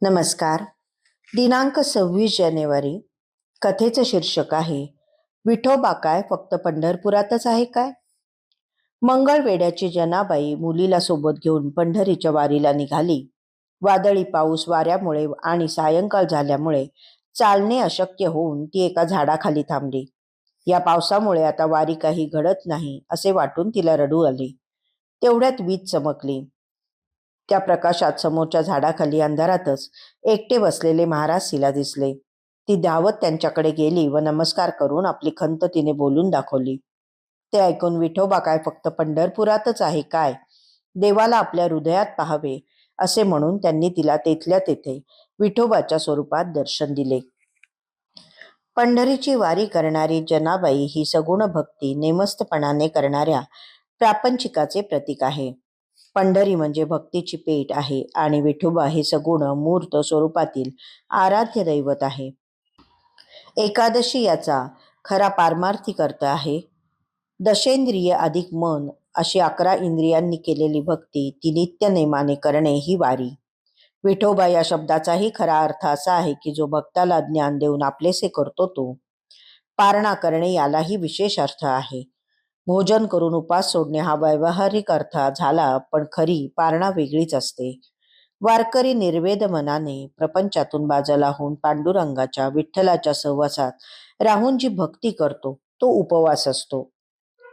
नमस्कार. दिनांक 26 जानेवारी. कथेचं शीर्षक आहे, विठोबा काय फक्त पंढरपुरातच आहे काय? मंगळवेढ्याची जनाबाई मुलीला सोबत घेऊन पंढरीच्या वारीला निघाली. वादळी पाऊस वाऱ्यामुळे आणि सायंकाळ झाल्यामुळे चालणे अशक्य होऊन ती एका झाडाखाली थांबली. या पावसामुळे आता वारी काही घडत नाही असे वाटून तिला रडू आले. तेवढ्यात वीज चमकली. त्या प्रकाशात समोरच्या झाडाखाली अंधारातच एकटे बसलेले महाराज तिला दिसले. ती धावत त्यांच्याकडे गेली व नमस्कार करून आपली खंत तिने बोलून दाखवली. ते ऐकून विठोबा काय फक्त पंढरपुरातच आहे काय, देवाला आपल्या हृदयात पाहावे असे म्हणून त्यांनी तिला तेथल्या तेथे विठोबाच्या स्वरूपात दर्शन दिले. पंढरीची वारी करणारी जनाबाई ही सगुण भक्ती नेमस्तपणाने करणाऱ्या प्रापंचिकाचे प्रतीक आहे. पंढरी म्हणजे भक्तीची पेठ आहे आणि विठोबा हे सगुण मूर्त स्वरूपातील आराध्य दैवत आहे. एकादशी याचा खरा पारमार्थिक अर्थ आहे. दशेंद्रिय अधिक मन अशी 11 इंद्रियांनी केलेली भक्ती ती नित्य नेमाने करणे ही वारी. विठोबा या शब्दाचाही खरा अर्थ असा आहे की जो भक्ताला ज्ञान देऊन आपलेसे करतो तो. पारणा करणे यालाही विशेष अर्थ आहे. भोजन करून उपास सोडणे हा व्यावहारिक अर्थ झाला, पण खरी पारणा वेगळीच असते. वारकरी निर्वेद मनाने प्रपंचातून बाजूला होऊन पांडुरंगाच्या विठ्ठलाच्या सहवासात राहून जी भक्ती करतो तो उपवास असतो.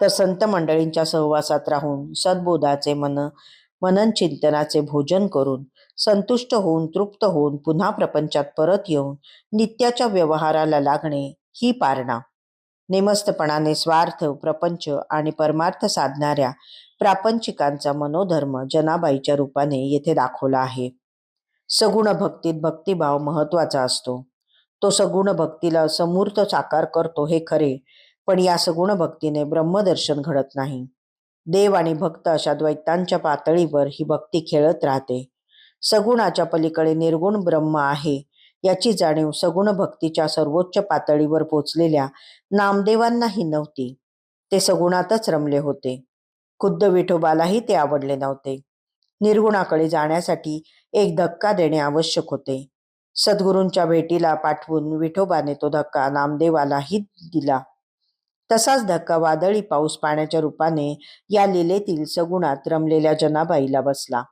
तर संत मंडळींच्या सहवासात राहून सद्बोधाचे मनन चिंतनाचे भोजन करून संतुष्ट होऊन तृप्त होऊन पुन्हा प्रपंचात परत येऊन नित्याच्या व्यवहाराला लागणे ही पारणा. नेमस्तपणाने स्वार्थ प्रपंच आणि परमार्थ साधणाऱ्या प्रापंचिकांचा मनोधर्म जनाबाईच्या रूपाने येथे दाखवला आहे. सगुण भक्तीत भक्तिभाव महत्वाचा असतो. तो सगुण भक्तीला समूर्त साकार करतो हे खरे, पण या सगुण भक्तीने ब्रह्मदर्शन घडत नाही. देव आणि भक्त अशा द्वैतांच्या पातळीवर ही भक्ती खेळत राहते. सगुणाच्या पलीकडे निर्गुण ब्रह्म आहे याची जाणीव सगुण भक्तीच्या सर्वोच्च पातळीवर पोचलेल्या नामदेवांनाही नव्हती. ते सगुणातच रमले होते. खुद्द विठोबालाही ते आवडले नव्हते. निर्गुणाकडे जाण्यासाठी एक धक्का देणे आवश्यक होते. सद्गुरूंच्या भेटीला पाठवून विठोबाने तो धक्का नामदेवालाही दिला. तसाच धक्का वादळी पाऊस पाण्याच्या रूपाने या लीलेतील सगुणात रमलेल्या जनाबाईला बसला.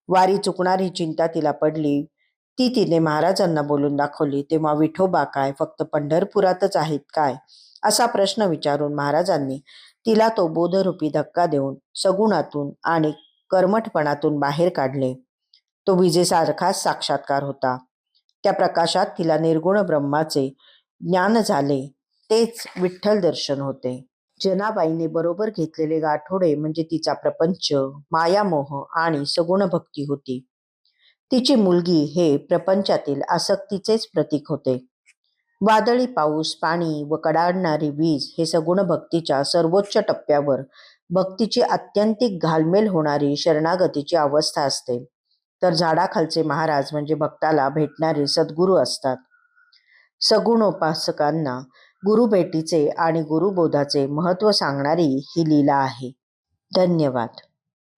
वारी चुकणारी चिंता तिला पडली. ती तिने महाराजांना बोलून दाखवली. तेव्हा विठोबा काय फक्त पंढरपुरातच आहेत काय असा प्रश्न विचारून महाराजांनी तिला तो बोधरूपी धक्का देऊन सगुणातून आणि कर्मठपणातून बाहेर काढले. तो विजेसारखाच साक्षात्कार होता. त्या प्रकाशात तिला निर्गुण ब्रह्माचे ज्ञान झाले. तेच विठ्ठल दर्शन होते. जनाबाईने बरोबर घेतलेले गाठोडे म्हणजे तिचा प्रपंच, मायामोह आणि सगुण भक्ती होती. तिची मुलगी हे प्रपंचातील आसक्तीचेच प्रतीक होते. वादळी पाऊस, पाणी व कडाडणारी वीज हे सगुण भक्तीच्या सर्वोच्च टप्प्यावर भक्तीची आत्यंतिक घालमेल होणारी शरणागतीची अवस्था असते. तर झाडाखालचे महाराज म्हणजे भक्ताला भेटणारे सद्गुरू असतात. सगुणोपासकांना गुरुभेटीचे आणि गुरुबोधाचे महत्त्व सांगणारी ही लीला आहे. धन्यवाद.